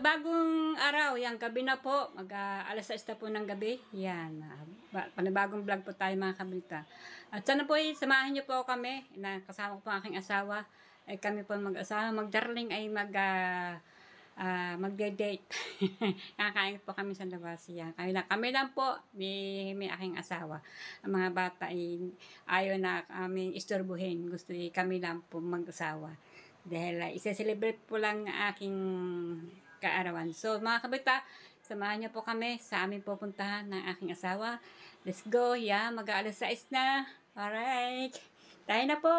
Panibagong araw, yan, gabi na po. Alas 6 na po ng gabi. Yan, panibagong vlog po tayo mga kabrita. At sana po samahan niyo po kami. Kasama ko po ang aking asawa. Kami po mag-asawa. Mag-darling ay magde-date. Kakain po kami sa labas. Yan. Kami lang po, may aking asawa. Ang mga bata ay ayaw na kami istorbuhin. Gusto kami lang po mag-asawa. Dahil isa-celebrate po lang aking kaarawan. So mga kabita, samahan niyo po kami sa aming pupuntahan ng aking asawa. Let's go. Yeah, mag-aalas 6 na. Alright. Tayo na po.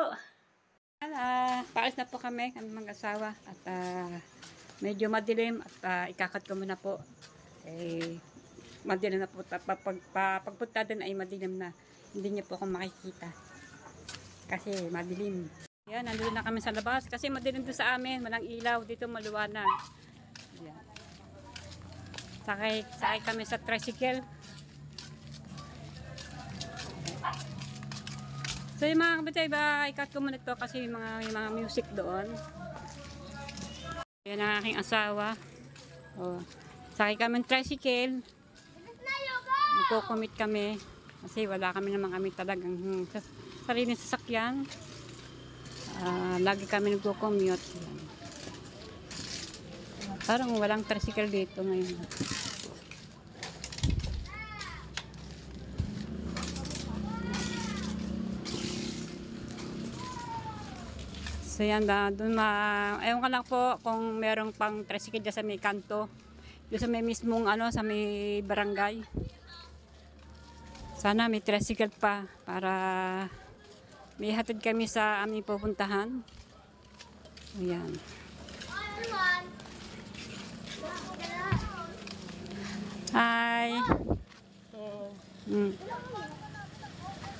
Paalis na po kami mag-asawa. At medyo madilim. At ikakat ko muna po. Madilim na po. Pagpunta din ay madilim na. Hindi niyo po ako makikita. Kasi madilim. Yan, nandun na kami sa labas. Kasi madilim doon sa amin. Walang ilaw. Dito maluwanag. Yan. Sakay kami sa tricycle. So yung mga kabitay, ikat ko muna ito kasi may mga music doon. Yan ang aking asawa. Sakay kami ng tricycle. Magkukumit kami. Kasi wala kami talagang sariling sasakyan. Lagi kami nagko-commute. Parang walang tricycle dito ngayon. So yan, doon ewan ko lang po kung merong pang tricycle dyan sa may kanto. Doon sa may mismong sa may barangay. Sana may tricycle pa para may hatid kami sa aming pupuntahan. Ayan. Hi.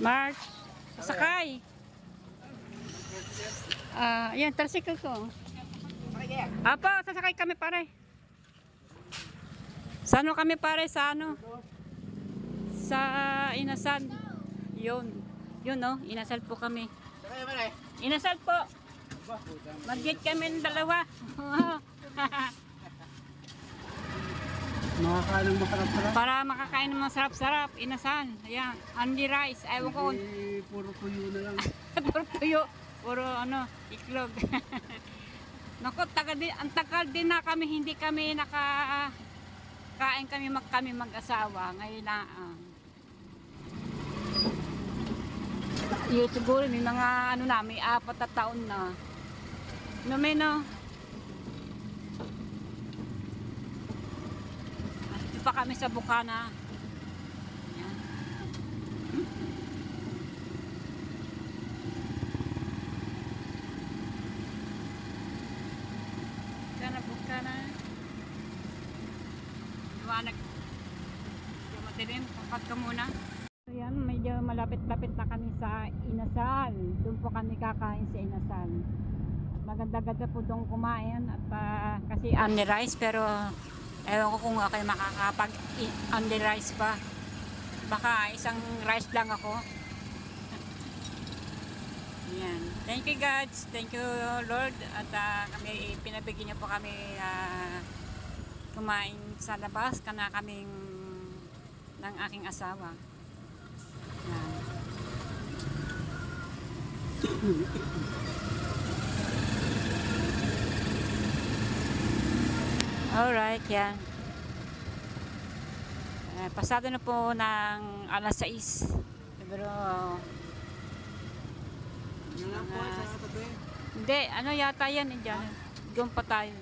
March. Sakay. Ayan, tricycle ko. Apo, sasakay kami pare. Sa ano kami pare? Sa ano? Sa Inasal. Yun, no? Inasal po kami. Inasal po. Mag-get kami ng dalawa. Makakain ng masarap-sarap. Para makakain ng masarap-sarap. Inasal. Ayan. Only rice. Ewan ko. Puro tuyo na lang. Puro tuyo. Puro iklog. Naku, ang tagal din na kami. Hindi kami nakakain kami mag-asawa. Ngayon na. Yun siguro may mga may 4 na taon na. Dito pa kami sa Bukana. Ayan. Sana Bukana. Liwanag. Yung matilim, papat ka muna. So yan, medyo malapit-lapit na kami sa Inasal. Doon po kami kakain sa Inasal. Maganda-ganda po doon kumain at kasi only rice, pero ewan ko kung ako makakapag only rice pa. Baka isang rice lang ako. Yan. Thank you God. Thank you Lord. At kami pinabigyan niyo po kami kumain sa labas kana kaming ng aking asawa. Yan. Alright, yan. Pasado na po ng alas 6. Siguro hindi, yata yan dyan. Doon pa tayo.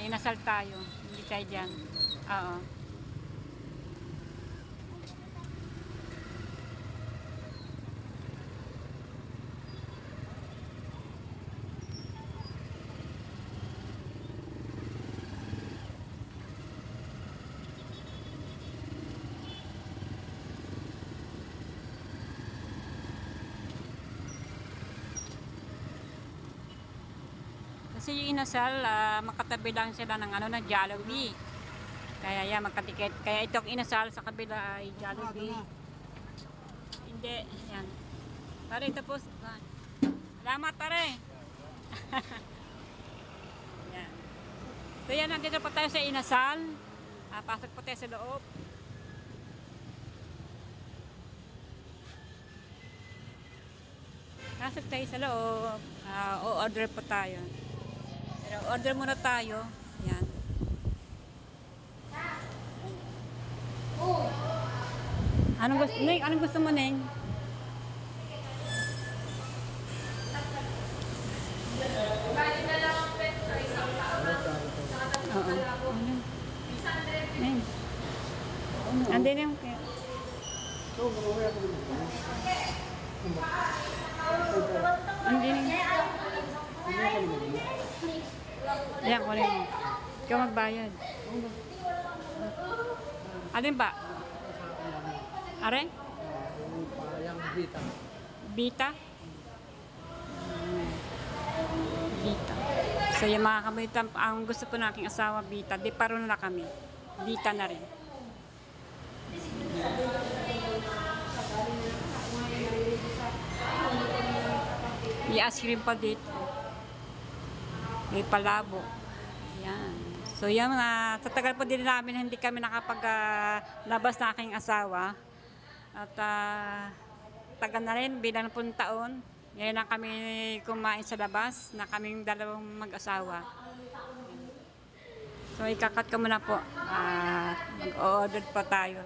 Inasal tayo. Hindi tayo dyan. Oo. Kasi yung Inasal, makatabi lang sila ng ng Jollibee. Kaya yan, magkatikit. Kaya itong Inasal sa kabila ay Jollibee. Hindi, yan. Pare, tapos. Salamat, pare. Yan. So So yan, nandito pa tayo sa Inasal. Pasok po tayo sa loob. Pasok tayo sa loob. O-order po tayo. Pero order muna tayo. Yan. Anong gusto mo, Neng? Oo. Ano? Neng. Andin yung... Andin yung... Ayan, kunin mo. Ikaw magbayad. Alin ba? Are? Yung bita. Bita? Bita. So yung mga kabaitan, ang gusto po ng aking asawa, Bita. Di paron na kami. Bita na rin. May ice cream pa dito. May palabo. Yan. So yan, sa tagal po din namin hindi kami nakapag-labas na aking asawa. At tagal na rin, bilang pong taon. Ngayon lang kami kumain sa labas na kaming dalawang mag-asawa. So ikakat ko muna po. Mag-order pa tayo.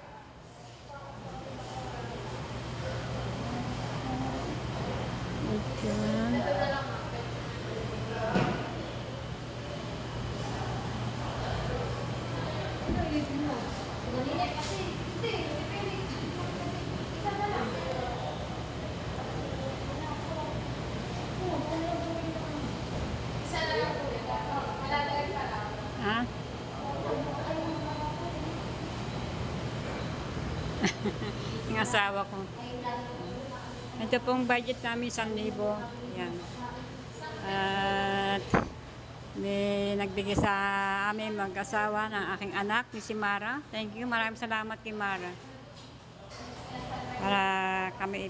Okay. Ha? Yung asawa ko. Ito pong budget namin 1,000. Yan. At may nagbigay sa amin mag-asawa ng aking anak, ni si Mara. Thank you. Maraming salamat kay Mara. Para kami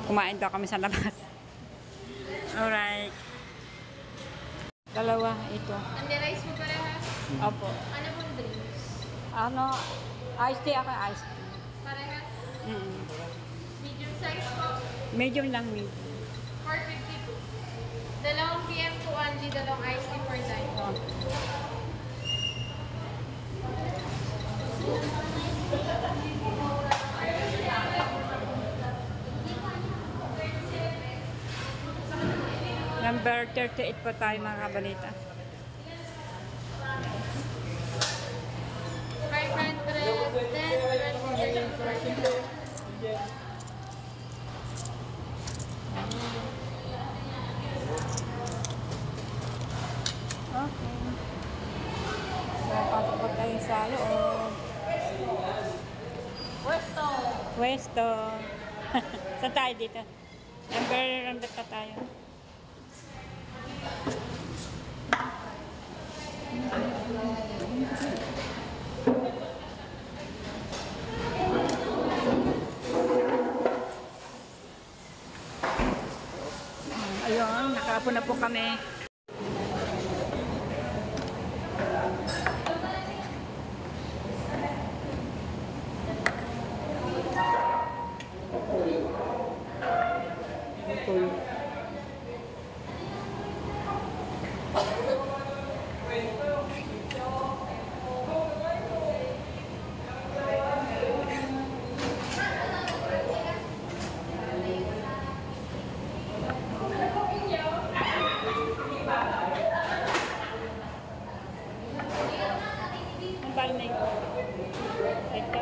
kumain daw kami sa labas. Alright. Dalawa ito. Andi rice mo parehas? Opo. Ano pong drinks? Iced tea ako, iced tea. Parehas? Mm. Medium size po? Medium lang, medium. 452. 2 PM po only, 2 iced tea for dine. Number 38 po tayo mga kabalita. 510, 20, 30. Okay. Pasok po tayo sa loob. Westo! Pwesto. Saan tayo dito? Number pa tayo. Ayun, nakaapo na po kami. Ang balay ko. Ito.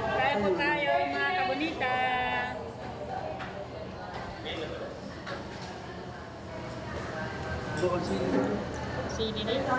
Kaya po tayo mga kabonita. Bukan sini. Sini dito.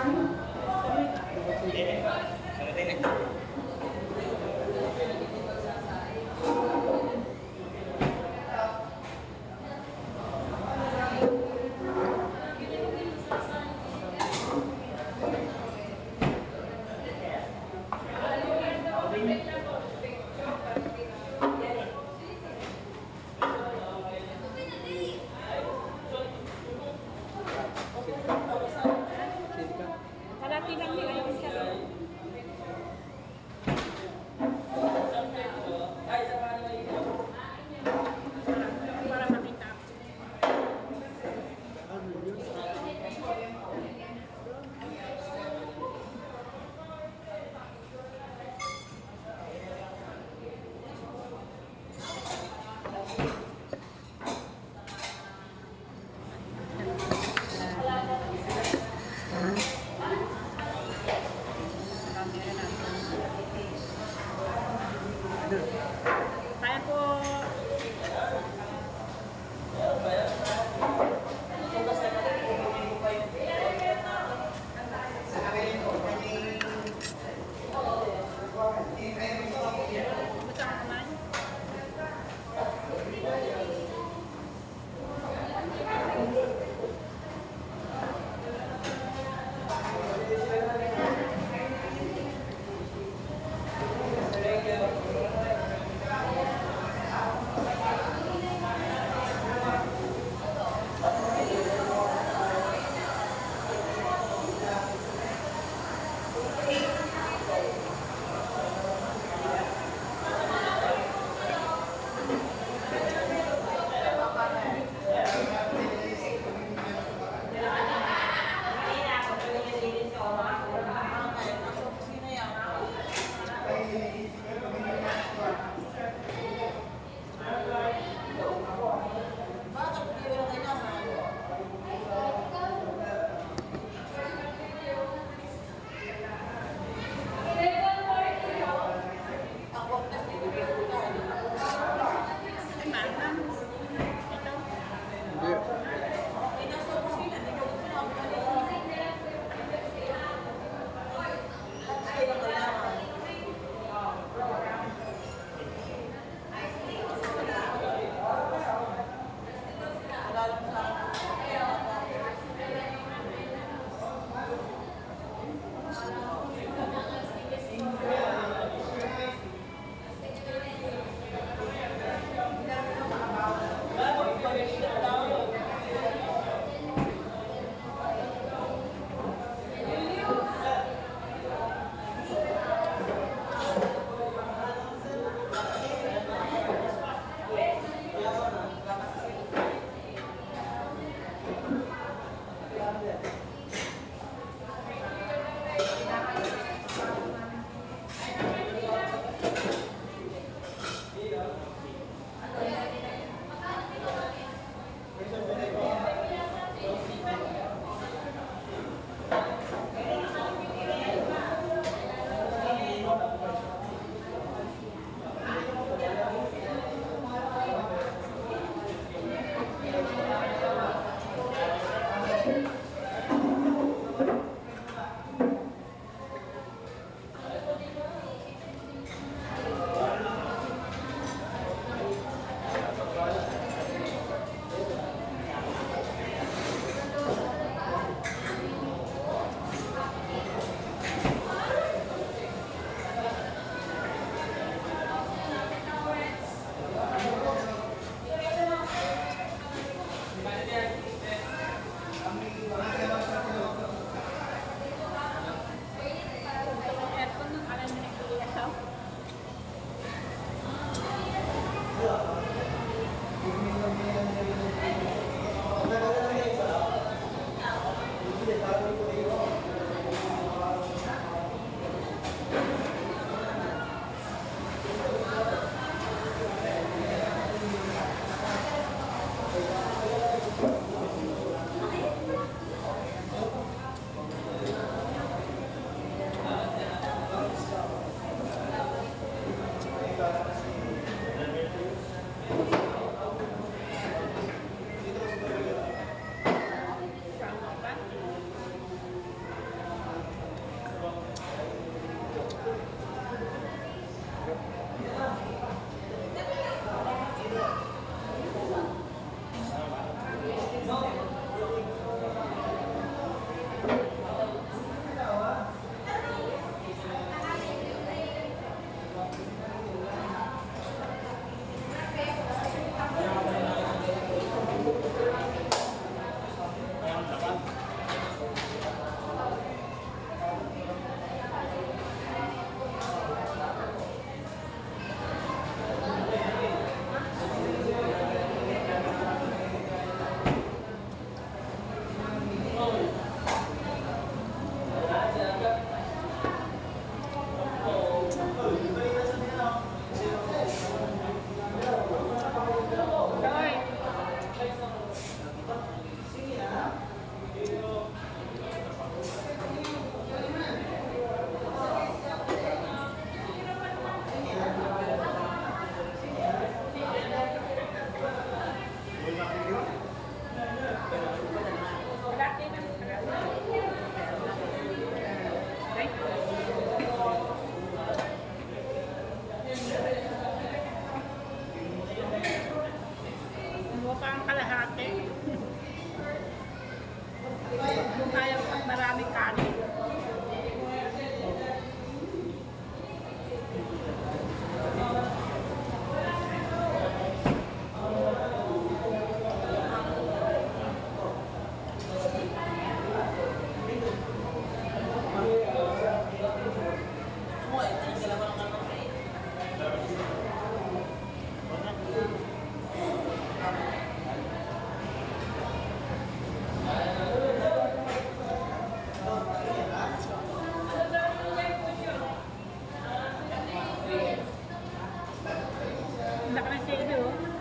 Parang sa ilo.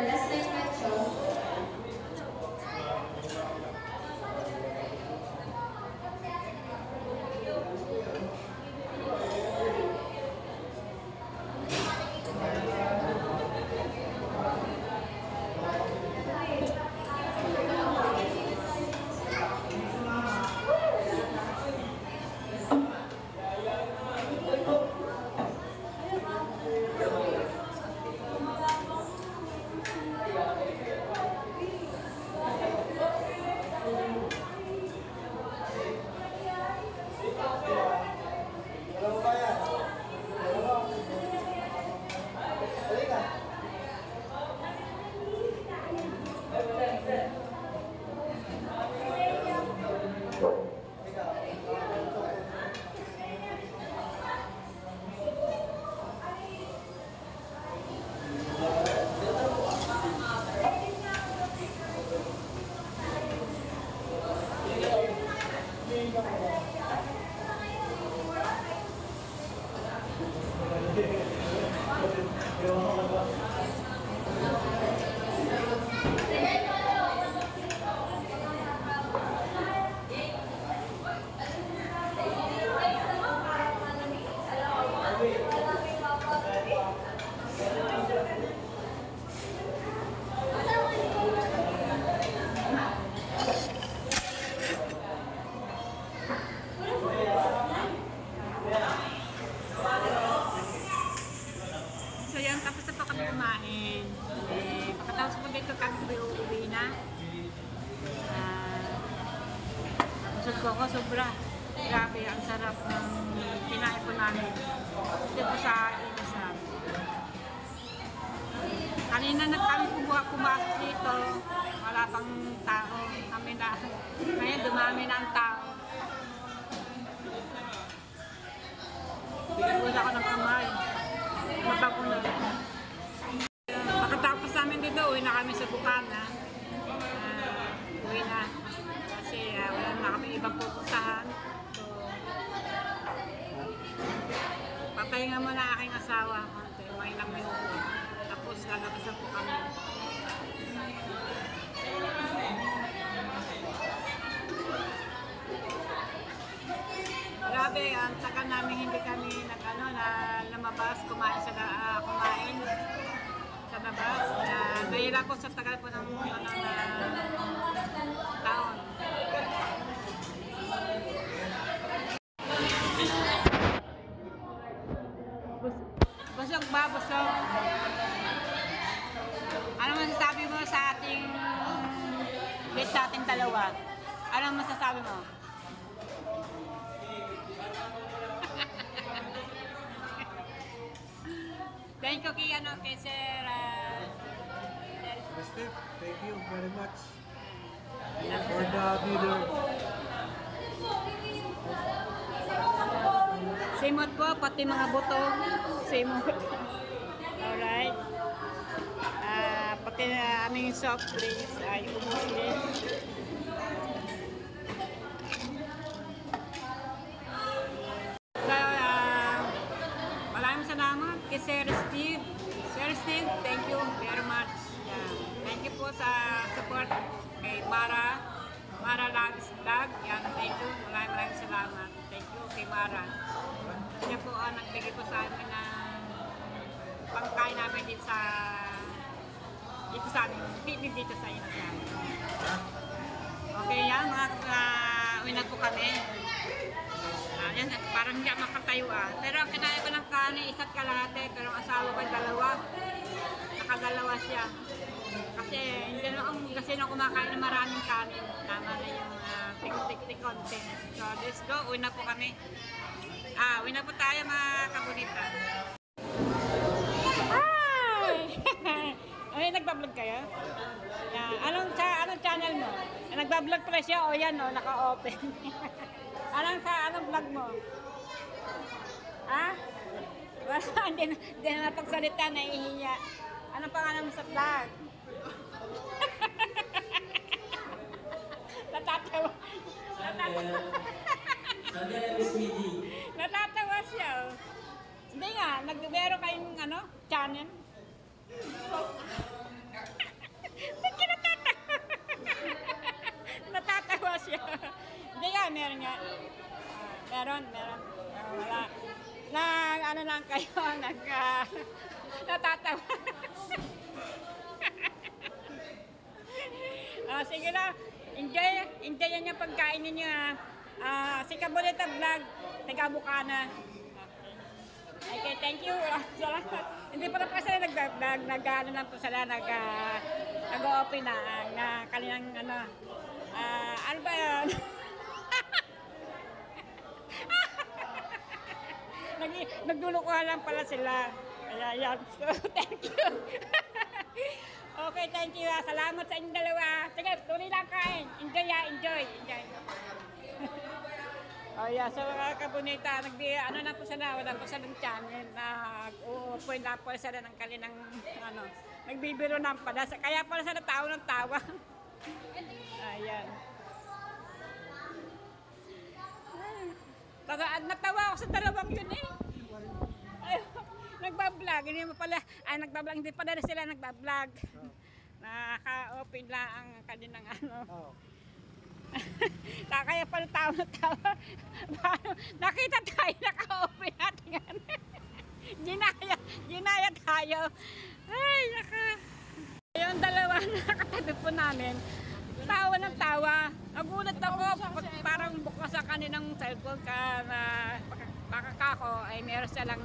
last time mention, So yan, tapos na po kami kumain. Pagkatapos po dito kami uuwi na. Busog ko ako, sobra. Grabe, ang sarap ng kinain po namin. Dito sa Inasal. Kanina kami pumasok dito. Wala pang tao. Kami na. Ngayon dumami na ang tao. Wala ako ng kamay. Mabago na. Pagkatapos namin dito, uwi na kami sa Bukana. Uwi na. Kasi wala na kami ibang pupuntahan. So, papahinga muna aking asawa. Mga ilang minuto. Tapos lalabas na po kami. Grabe, ang tagal namin hindi kami lumabas, kumain sa labas. Nahirap po sa tagal po ng taon. Busog ba? Busog? Ano masasabi mo sa ating date sa ating dalawa? Ano masasabi mo? Thank you kay Sir Steve, thank you very much for the dinner. Simot po, pati mga buto. Simot. Alright. Pati aming soft drinks ay ubos din. So, maraming salamat kay Sir Steve. Sir Steve, thank you very much. Thank you po sa support kay Mara Loves Vlog. Yan, thank you. Maraming salamat. Thank you kay Mara. Siya po ang nagbigay po sa amin ng pangkain namin dito sa amin. Dito sa Inasal. Okay, yan. Uwi na po kami. Yan, parang hindi ako makatayo Pero ang kinain ko ng kanin, isa't kalahati. Pero ang asawa ko dalawa. Nakadalawa siya. Kasi hindi na kumakain ng maraming kanin. Tama na yung tik-tik-tik-konti. So, let's go. Uwi na po kami. Uwi na po tayo mga kabunita. Hi! Ay, nagbablog kayo? Yeah. Anong channel mo? Nagbablog pala siya. O yan, naka-open. Anong vlog mo? Ha? Wala, hindi na napagsalita, nahihiya. Anong pangalan mo sa vlog? Natatawa. Natatawa siya. Hindi nga, nagbibero kayong channel. sige na. Enjoy yan yung pagkain ninyo ha. Si Kabulita Vlog, taga Bukana. Okay, thank you. Salamat. Hindi pa na po sila nag-vlog, nag-ano lang po sila, nag-open na kanilang ano ba yun? Naglulukuhan lang pala sila. Kaya yan. So, thank you. Okay, thank you. Salamat sa inyong dalawa. Sige, tuloy lang kain. Enjoy ya, enjoy. Oh yeah, so mga kabunita, ano na po sila, wala po silang channel, nag-uupin na po sila ng kanilang, nagbibiro ng pala. Kaya pala sila tawa ng tawa. Ayan. Natawa ako sa dalawang yun eh. Ay, nagbablog, hindi pala sila nagbablog. Naka-open lang ang kanilang kaya pala tawa. Nakita tayo, naka-open natin. Ginaya tayo. Ay, yung dalawa nakatabi po namin. Tawa ng tawa. Nagulat ako, parang bukas sa kanilang cellphone baka kako ay meron silang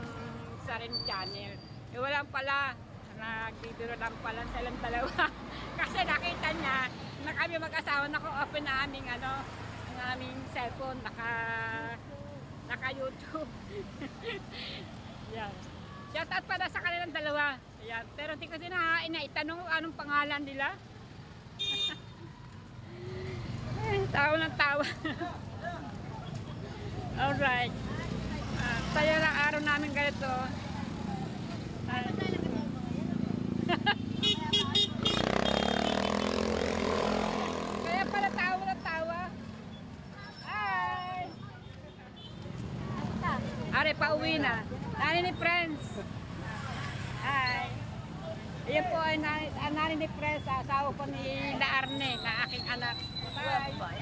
sarili channel. Wala pala, nagbibiro lang pala silang dalawa. Kasi nakita niya na kami mag-asawa, naka-open na ang aming cellphone, naka-YouTube. Yan. Shout out para sa kanilang dalawa. Yan. Pero hindi ko itanong anong pangalan nila. Tawa ng tawa. Alright. Saya na araw namin ganito. Kaya pala tawa ng tawa. Hi! Are, pauwi na. Nani ni Friends. Hi. Ayan po ay nani ni Friends, asawa po ni Arne, na aking anak. Bye.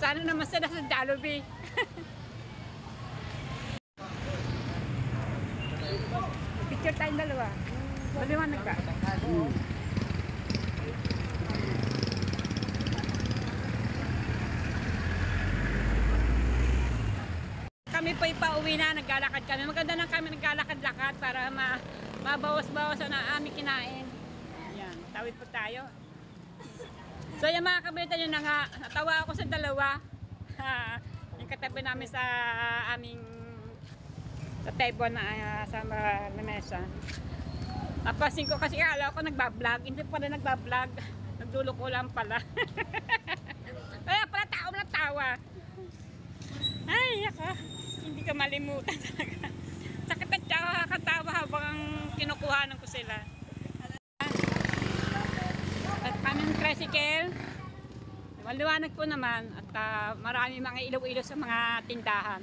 Sana naman sila sa Jollibee. Picture tayong dalawa. Maliwanag ka? Kami po ipauwi na, naglalakad kami. Maganda lang kami naglalakad-lakad para mabawas-bawas na aming kinain. Ayan, tawid po tayo. So yung mga kabita nyo na nga, natawa ako sa dalawa. Yung katabi namin sa aming sa table na sa mesa. Napasin ko kasi akala ko nagbablog. Hindi pala nagbablog. Nagdulo ko lang pala. Kaya pala tao na tawa. Ay, ako. Hindi ka malimutan talaga. Sakit at tsawa katawa habang kinukuhanan ko sila. At kaming tricycle, maliwanag po naman at marami mga ilaw-ilaw sa mga tindahan.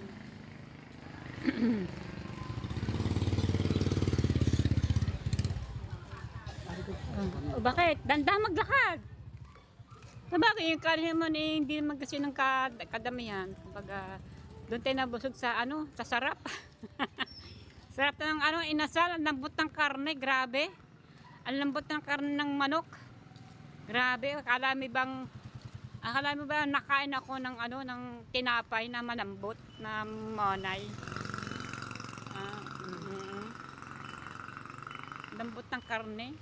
Bakit? Dandahan maglakad. Sabagay, yung kanya naman hindi naman kasi ng kadamihan. Kumbaga, doon tayo nabusog sa sa sarap. Sarap ng inasal, ang lambot ng karne, grabe. Ang lambot ng karne ng manok. Grabe, akala mo ba nakain ako ng ng tinapay na malambot na monay. Lambot ng karne.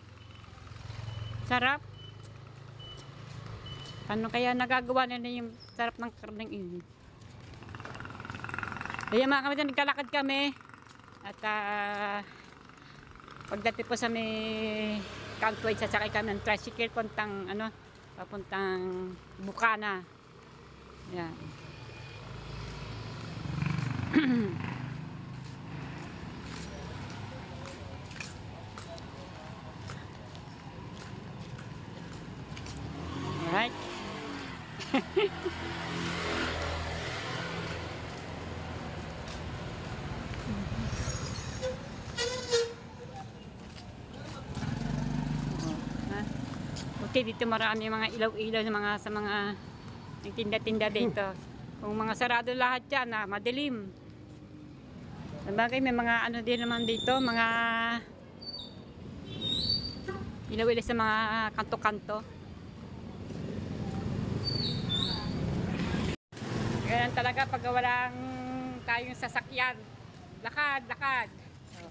Sarap. Ano kaya nagagawa nila yung sarap ng karneng ini? Kaya mga kami, nagkalakad kami. At pagdating po sa may Cantway, sasakay kami ng tricycle papuntang Bukana. Yan. Alright. Okay, dito marami mga ilaw-ilaw sa mga tinda-tinda dito. Kung mga sarado lahat yan, madilim. Sabagay, may mga din naman dito, mga ilaw-ilaw sa mga kanto-kanto. Ganyan talaga pag walang tayong sasakyan. Lakad, lakad. Oh.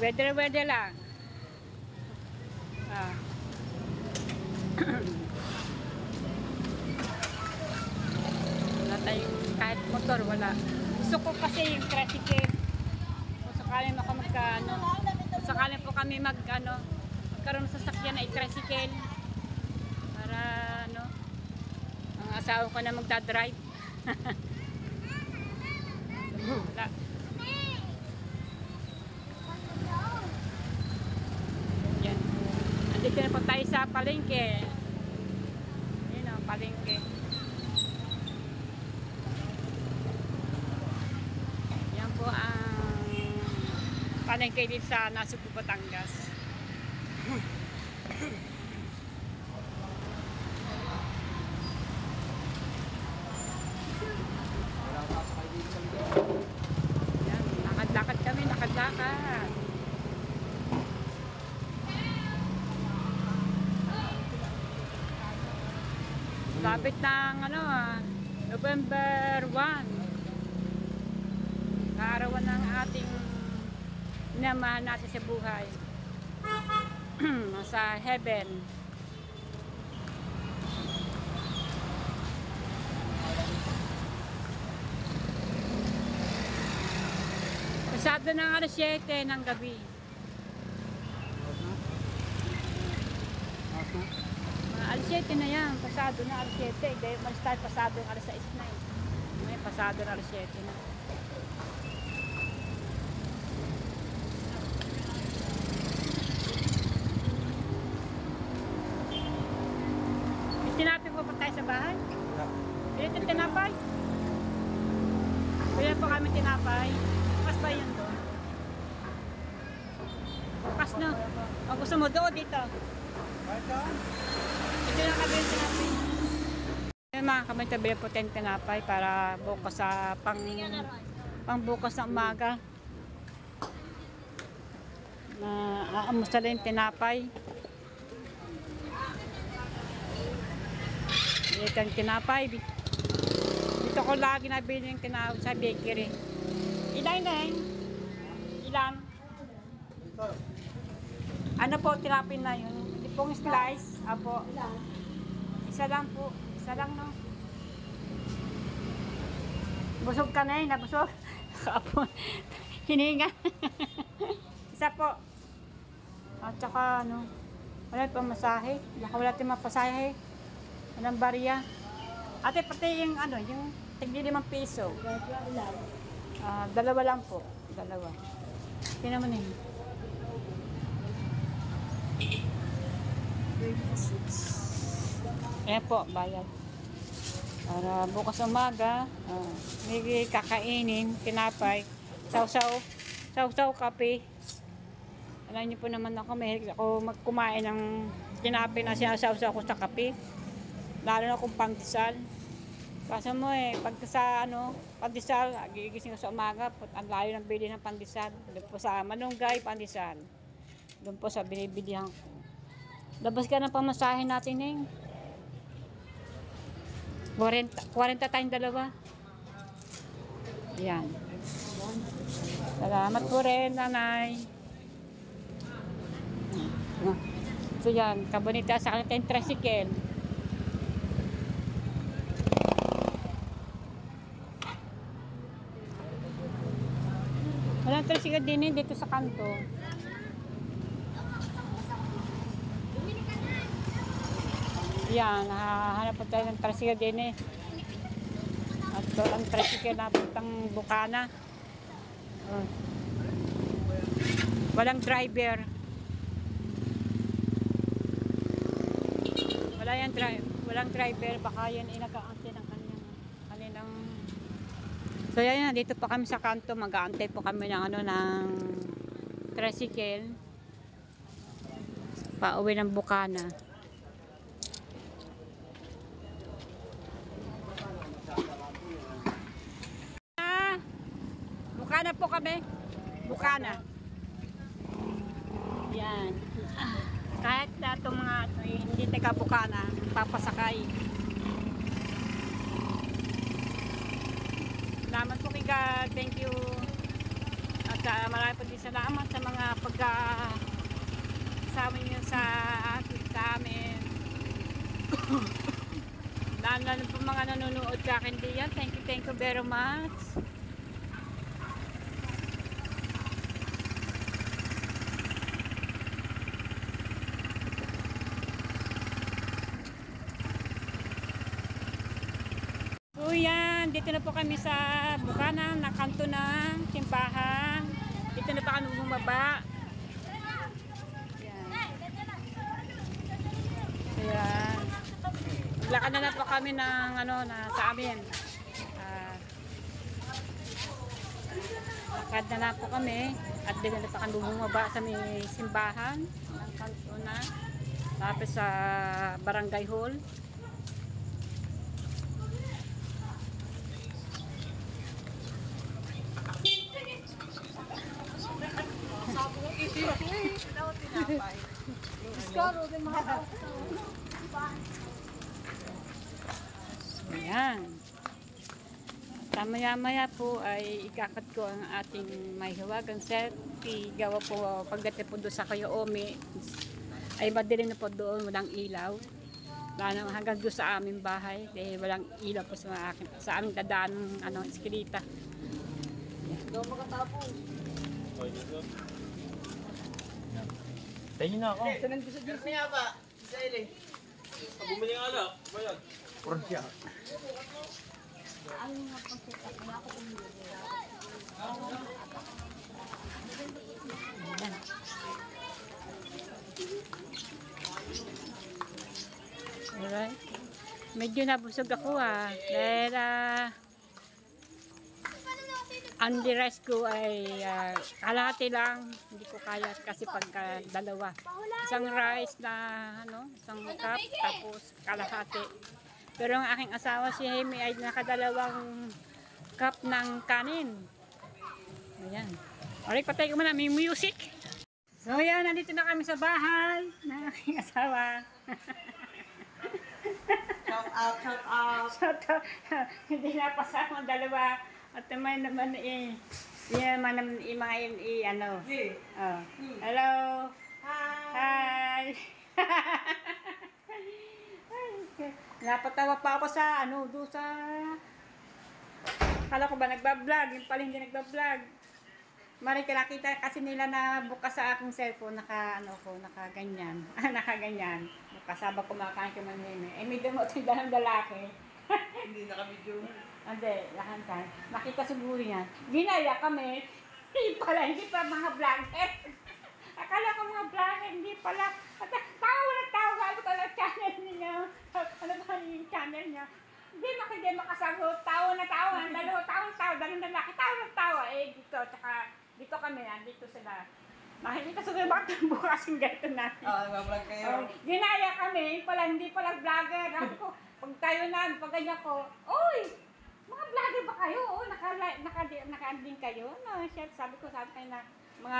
Weather lang. Ah. Wala tayong kahit motor, wala. Gusto ko kasi yung tricycle. Kung sakaling ako magkaano, kung sakaling po kami magkaroon ng sasakyan na tricycle para ang asawa ko na magdadrive. Wala. Yan. Andito na po tayo sa palengke. Yun o, palengke. Yan po ang palengke dito sa Nasugbu, Batangas. Yan, lakad-lakad kami, lakad-lakad. Lapit ng November 1. Kaarawan ng ating minamahal natin sa buhay. Sa heaven. Pasado ng 7 ng gabi. Alas 7 na yan, pasado na alas 7. Dahil malis tayo pasado ng alas 6 na eh. Ngayon, pasado na alas 7 na. May tinapay po pa tayo sa bahay? Dito yung tinapay? Kaya po kami tinapay. Bukas ba yun doon? Bukas na. O gusto mo doon dito? Ito lang kami yung tinapay. Yung mga kami tabi po tayong tinapay para bukas sa pang bukas na umaga. Na aamusta lang yung tinapay. Dito yung tinapay. Dito ko lagi nabili yung tinapay sa bakery. Ilan na eh? Ilan? Ano po tinapay na yun? Hindi pong slice. Apo. Isa lang po. Isa lang no. Busog ka na eh. Nabusog. Apo. Hininga. Isa po. At saka wala pang masahe. Wala tayong mapasahe. Walang barya. Ate pati yung yung tigli 5 piso. Dalawa lang po. Dalawa. Tingnan mo na yun. 26. Ayan po, bayad. Para bukas umaga, may kakainin, tinapay, sausaw, kape. Alam niyo po naman ako, mahilig ako magkumain ng tinapay na sinasawsaw ko sa kape. Lalo na kung pandesal. Kasi mo pag sa pandesal, gigising ko sa umaga, ang layo ng bili ng pandesal. Doon po sa Manunggay, pandesal. Doon po sa binibilihan ko. Labas ka ng pamasahin natin eh. 40 tayong dalawa. Yan. Salamat po rin, nanay. So yan, kabonita sa kanila tayong tricycle. Walang tricycle din dito sa kanto. Yan, hanap po tayo ng tricycle din eh. At ito ang tricycle na putang Bukana. Walang driver. Walang driver. Baka yan nag-aantay ng kanilang. So yan, dito pa kami sa kanto. Mag-aantay po kami ng ng tricycle. Pauwi ng Bukana. Bukana po kami. Bukana. Yan. Kahit na itong mga hindi taga Bukana, papasakay. Salamat po kay God. Thank you. At marami po din salamat sa mga pagkasama niyo sa amin. Lalo po mga nanonood sa akin diyan. Thank you very much. So yan, dito na po kami sa Bukana, na kanto ng simbahan. Dito na pa kami bumaba. Yan. Ayan. Maglakad na po kami ng sa amin. Lakad na lang po kami at dito na pa kami bumaba sa may simbahan ng kanto na tapos sa barangay hall. Ayan. Maya-maya po ay ikakat ko ang ating may hiwagang selfie. Gawa po pagdating po doon sa Kayo-Ome ay madilim na po doon, walang ilaw. Lalo hanggang doon sa aming bahay dahil walang ilaw po sa aming dadaan ng eskelita. Daw makatapos. Tayo na ako. Sanan ko sa Diyos niya ba? Sa'yo Bumili nga lang. Bayan. Pornsya. Alright. Medyo nabusog ako dahil ang rice ko ay kalahati lang, hindi ko kaya kasi pagka dalawa. Isang rice na isang cup tapos kalahati. Pero ang aking asawa si Jaime ay nakadalawang cup ng kanin. Ayan. Alright, patay ko muna, may music. So yan, nandito na kami sa bahay ng aking asawa. Shout out, shout out. Shout out. Hindi na pasama dalawa. At naman yan naman mga Oh. Hello. Hi. Napatawa pa ako sa doon sa kala ko ba nagba-vlog, yung pala hindi nagba-vlog. Mari nakita kasi nila na bukas sa aking cellphone nakaganyan. Nakaganyan. Kasabang kumakain ko man yun. May dumoting dalang lalaki. Hindi naka-video. Hindi, lahan tayo. Nakita siguro niya. Ginaya kami. Hindi pa mga vlogger. Akala ko mga vlogger, hindi pala. Tawa na tawa. Ano ko lang channel niya. Ano ba yung channel niya? Hindi makasagot. Tawa na tawa. Dalawang lalaki. Tawa na tawa. Dito kami dito sila. Nakikita siguro bakit bukas yung ganito natin. Nagbablog kayo. Ginaya kami. Hindi pala vlogger. Ako ko, pag tayo pag ganyan ko, oy! Mga vlogger ba kayo? Naka-ending kayo? Sabi ko kayo na, mga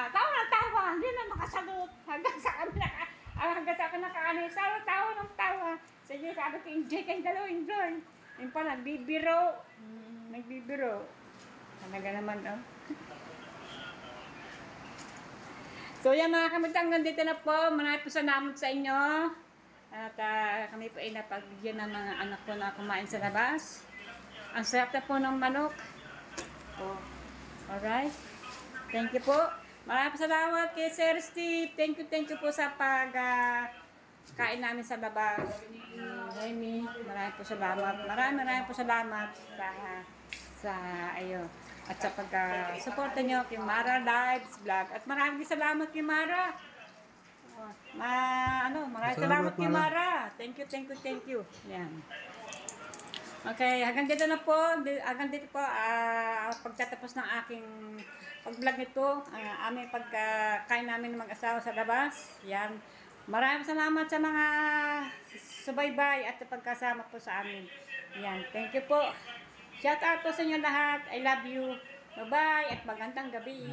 tawa, hindi na makasagot. Hanggang sa kami tawa. Sige, sabi ko, enjoy kayong dalawa, enjoy. Yung pala, nagbibiro. Talaga naman, So yan mga kamitang, nandito na po. Marami po salamat sa inyo. At kami po ay napagbigyan ng mga anak ko na kumain sa labas. Ang sarap na po ng manok. Alright. Thank you po. Maraming salamat kay Sir Steve. Thank you po sa kain namin sa labas. Jaime, maraming po salamat. Maraming po salamat sa at sa pagka-suporta nyo kay Mara Lives Vlog. At maraming salamat kay Mara. Maraming salamat kay Mara. Thank you. Yan. Okay, hanggang dito po, pagtatapos ng aking pag-vlog nito, aming pagkain namin ng mag-asawa sa labas. Yan. Maraming salamat sa mga subaybay at pagkasama po sa amin. Yan. Thank you po. Shout out po sa inyo lahat. I love you. Bye-bye at magandang gabi.